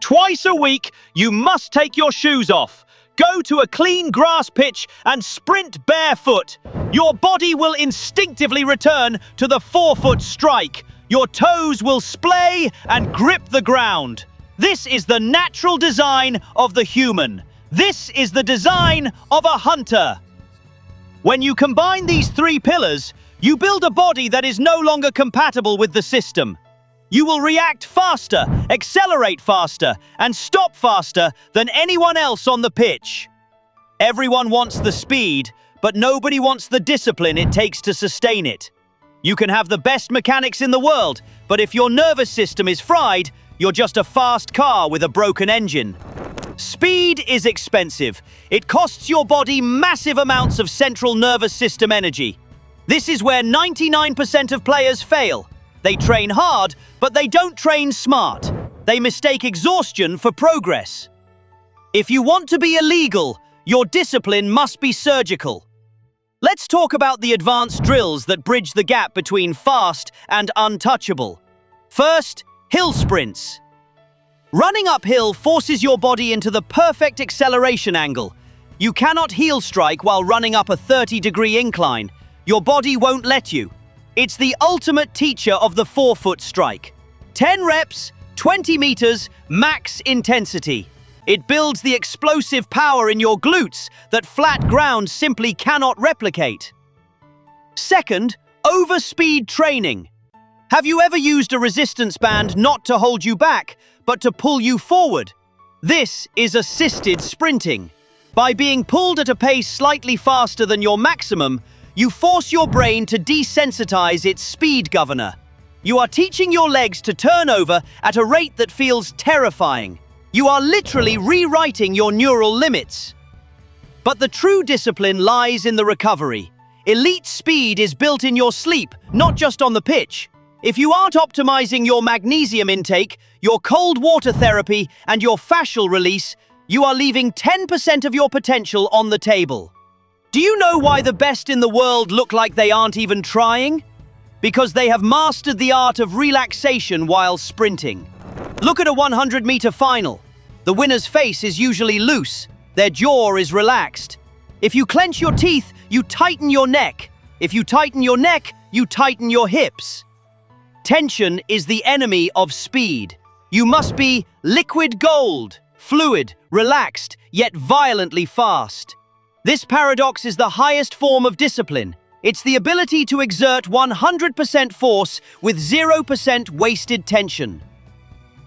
Twice a week, you must take your shoes off. Go to a clean grass pitch and sprint barefoot. Your body will instinctively return to the forefoot strike. Your toes will splay and grip the ground. This is the natural design of the human. This is the design of a hunter. When you combine these three pillars, you build a body that is no longer compatible with the system. You will react faster, accelerate faster, and stop faster than anyone else on the pitch. Everyone wants the speed, but nobody wants the discipline it takes to sustain it. You can have the best mechanics in the world, but if your nervous system is fried, you're just a fast car with a broken engine. Speed is expensive. It costs your body massive amounts of central nervous system energy. This is where 99% of players fail. They train hard, but they don't train smart. They mistake exhaustion for progress. If you want to be illegal, your discipline must be surgical. Let's talk about the advanced drills that bridge the gap between fast and untouchable. First, hill sprints. Running uphill forces your body into the perfect acceleration angle. You cannot heel strike while running up a 30-degree incline. Your body won't let you. It's the ultimate teacher of the forefoot strike. 10 reps, 20 meters, max intensity. It builds the explosive power in your glutes that flat ground simply cannot replicate. Second, overspeed training. Have you ever used a resistance band not to hold you back, but to pull you forward? This is assisted sprinting. By being pulled at a pace slightly faster than your maximum, you force your brain to desensitize its speed governor. You are teaching your legs to turn over at a rate that feels terrifying. You are literally rewriting your neural limits. But the true discipline lies in the recovery. Elite speed is built in your sleep, not just on the pitch. If you aren't optimizing your magnesium intake, your cold water therapy, and your fascial release, you are leaving 10% of your potential on the table. Do you know why the best in the world look like they aren't even trying? Because they have mastered the art of relaxation while sprinting. Look at a 100-meter final. The winner's face is usually loose. Their jaw is relaxed. If you clench your teeth, you tighten your neck. If you tighten your neck, you tighten your hips. Tension is the enemy of speed. You must be liquid gold, fluid, relaxed, yet violently fast. This paradox is the highest form of discipline. It's the ability to exert 100% force with 0% wasted tension.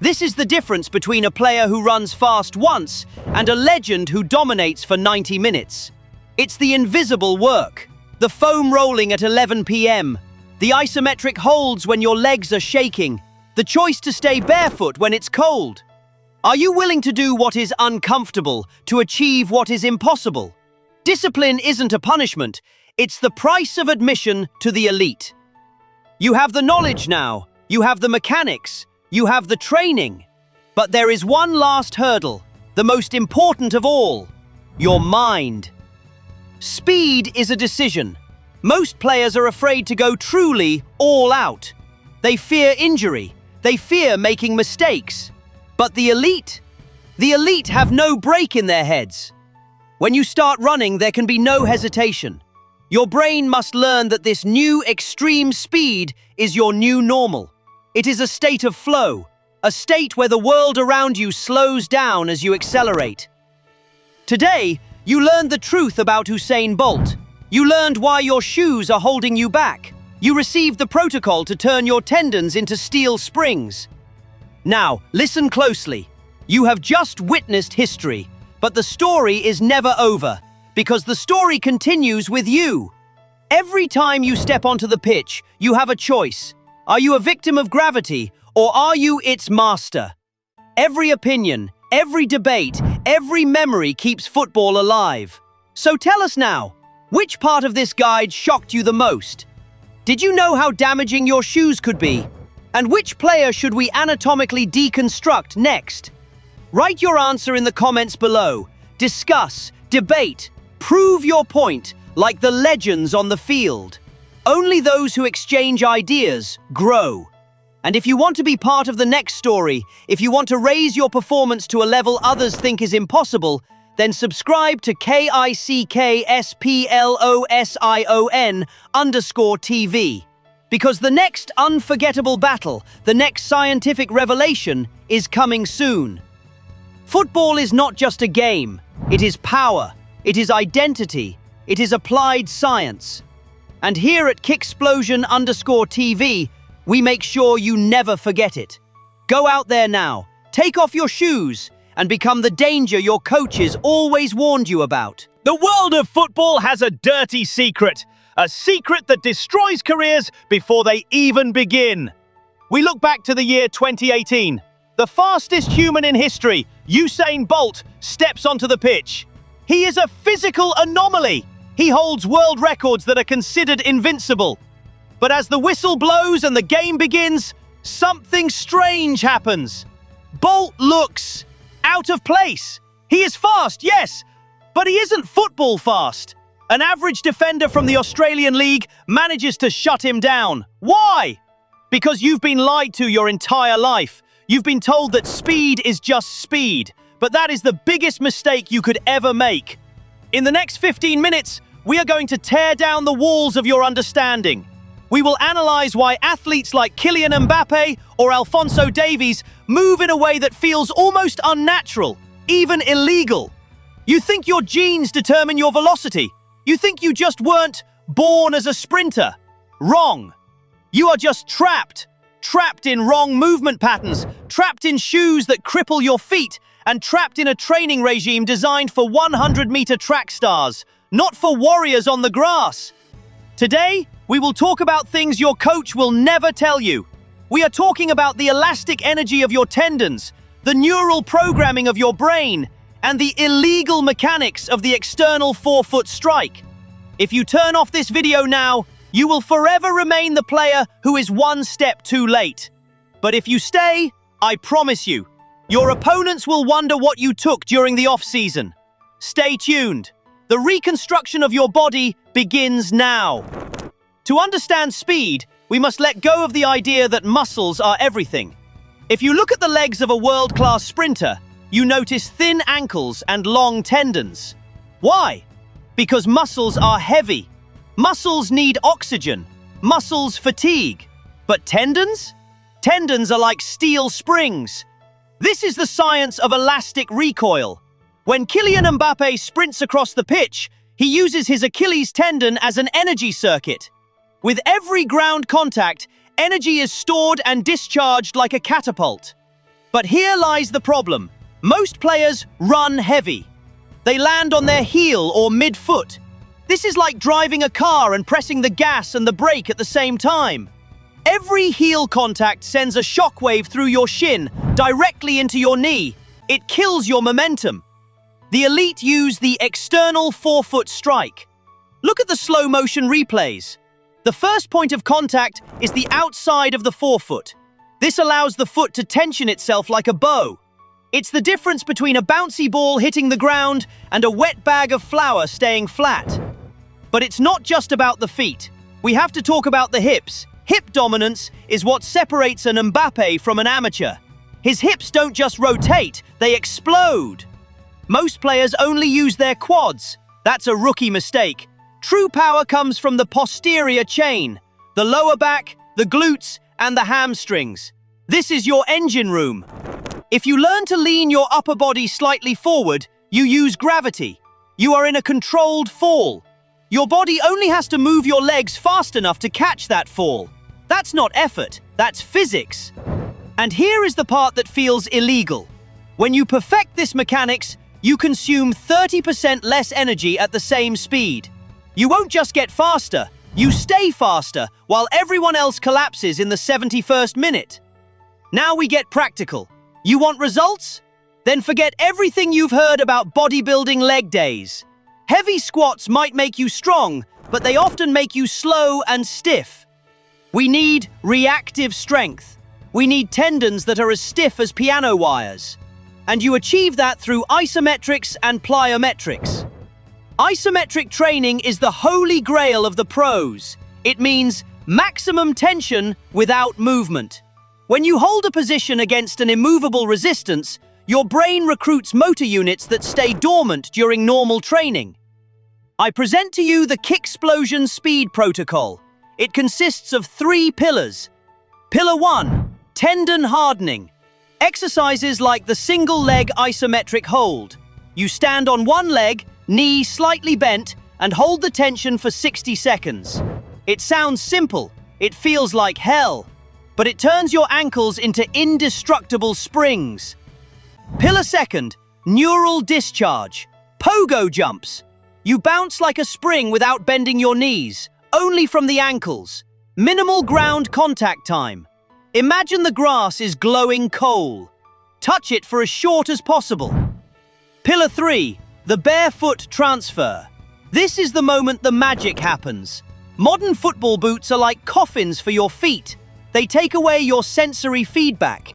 This is the difference between a player who runs fast once and a legend who dominates for 90 minutes. It's the invisible work, the foam rolling at 11 p.m., the isometric holds when your legs are shaking, the choice to stay barefoot when it's cold. Are you willing to do what is uncomfortable to achieve what is impossible? Discipline isn't a punishment, it's the price of admission to the elite. You have the knowledge now, you have the mechanics, you have the training. But there is one last hurdle, the most important of all, your mind. Speed is a decision. Most players are afraid to go truly all out. They fear injury, they fear making mistakes. But the elite have no break in their heads. When you start running, there can be no hesitation. Your brain must learn that this new extreme speed is your new normal. It is a state of flow, a state where the world around you slows down as you accelerate. Today, you learned the truth about Usain Bolt. You learned why your shoes are holding you back. You received the protocol to turn your tendons into steel springs. Now, listen closely. You have just witnessed history. But the story is never over, because the story continues with you. Every time you step onto the pitch, you have a choice. Are you a victim of gravity, or are you its master? Every opinion, every debate, every memory keeps football alive. So tell us now, which part of this guide shocked you the most? Did you know how damaging your shoes could be? And which player should we anatomically deconstruct next? Write your answer in the comments below. Discuss, debate, prove your point like the legends on the field. Only those who exchange ideas grow. And if you want to be part of the next story, if you want to raise your performance to a level others think is impossible, then subscribe to KICKSPLOSION_TV. Because the next unforgettable battle, the next scientific revelation, is coming soon. Football is not just a game. It is power. It is identity. It is applied science. And here at Kicksplosion_TV, we make sure you never forget it. Go out there now, take off your shoes, and become the danger your coaches always warned you about. The world of football has a dirty secret. A secret that destroys careers before they even begin. We look back to the year 2018. The fastest human in history, Usain Bolt, steps onto the pitch. He is a physical anomaly. He holds world records that are considered invincible. But as the whistle blows and the game begins, something strange happens. Bolt looks out of place. He is fast, yes, but he isn't football fast. An average defender from the Australian League manages to shut him down. Why? Because you've been lied to your entire life. You've been told that speed is just speed, but that is the biggest mistake you could ever make. In the next 15 minutes, we are going to tear down the walls of your understanding. We will analyze why athletes like Kylian Mbappé or Alphonso Davies move in a way that feels almost unnatural, even illegal. You think your genes determine your velocity. You think you just weren't born as a sprinter. Wrong. You are just trapped in wrong movement patterns, trapped in shoes that cripple your feet, and trapped in a training regime designed for 100-meter track stars, not for warriors on the grass. Today, we will talk about things your coach will never tell you. We are talking about the elastic energy of your tendons, the neural programming of your brain, and the illegal mechanics of the external forefoot strike. If you turn off this video now, you will forever remain the player who is one step too late. But if you stay, I promise you, your opponents will wonder what you took during the off-season. Stay tuned. The reconstruction of your body begins now. To understand speed, we must let go of the idea that muscles are everything. If you look at the legs of a world-class sprinter, you notice thin ankles and long tendons. Why? Because muscles are heavy. Muscles need oxygen. Muscles fatigue. But tendons? Tendons are like steel springs. This is the science of elastic recoil. When Kylian Mbappé sprints across the pitch, he uses his Achilles tendon as an energy circuit. With every ground contact, energy is stored and discharged like a catapult. But here lies the problem. Most players run heavy. They land on their heel or mid-foot. This is like driving a car and pressing the gas and the brake at the same time. Every heel contact sends a shockwave through your shin, directly into your knee. It kills your momentum. The elite use the external forefoot strike. Look at the slow-motion replays. The first point of contact is the outside of the forefoot. This allows the foot to tension itself like a bow. It's the difference between a bouncy ball hitting the ground and a wet bag of flour staying flat. But it's not just about the feet. We have to talk about the hips. Hip dominance is what separates an Mbappé from an amateur. His hips don't just rotate, they explode. Most players only use their quads. That's a rookie mistake. True power comes from the posterior chain, the lower back, the glutes, and the hamstrings. This is your engine room. If you learn to lean your upper body slightly forward, you use gravity. You are in a controlled fall. Your body only has to move your legs fast enough to catch that fall. That's not effort, that's physics. And here is the part that feels illegal. When you perfect this mechanics, you consume 30% less energy at the same speed. You won't just get faster, you stay faster while everyone else collapses in the 71st minute. Now we get practical. You want results? Then forget everything you've heard about bodybuilding leg days. Heavy squats might make you strong, but they often make you slow and stiff. We need reactive strength. We need tendons that are as stiff as piano wires. And you achieve that through isometrics and plyometrics. Isometric training is the holy grail of the pros. It means maximum tension without movement. When you hold a position against an immovable resistance, your brain recruits motor units that stay dormant during normal training. I present to you the Kicksplosion Speed Protocol. It consists of 3 pillars. Pillar 1, tendon hardening. Exercises like the single leg isometric hold. You stand on one leg, knee slightly bent, and hold the tension for 60 seconds. It sounds simple, it feels like hell, but it turns your ankles into indestructible springs. Pillar 2, neural discharge. Pogo jumps. You bounce like a spring without bending your knees, only from the ankles. Minimal ground contact time. Imagine the grass is glowing coal. Touch it for as short as possible. Pillar 3, the barefoot transfer. This is the moment the magic happens. Modern football boots are like coffins for your feet. They take away your sensory feedback.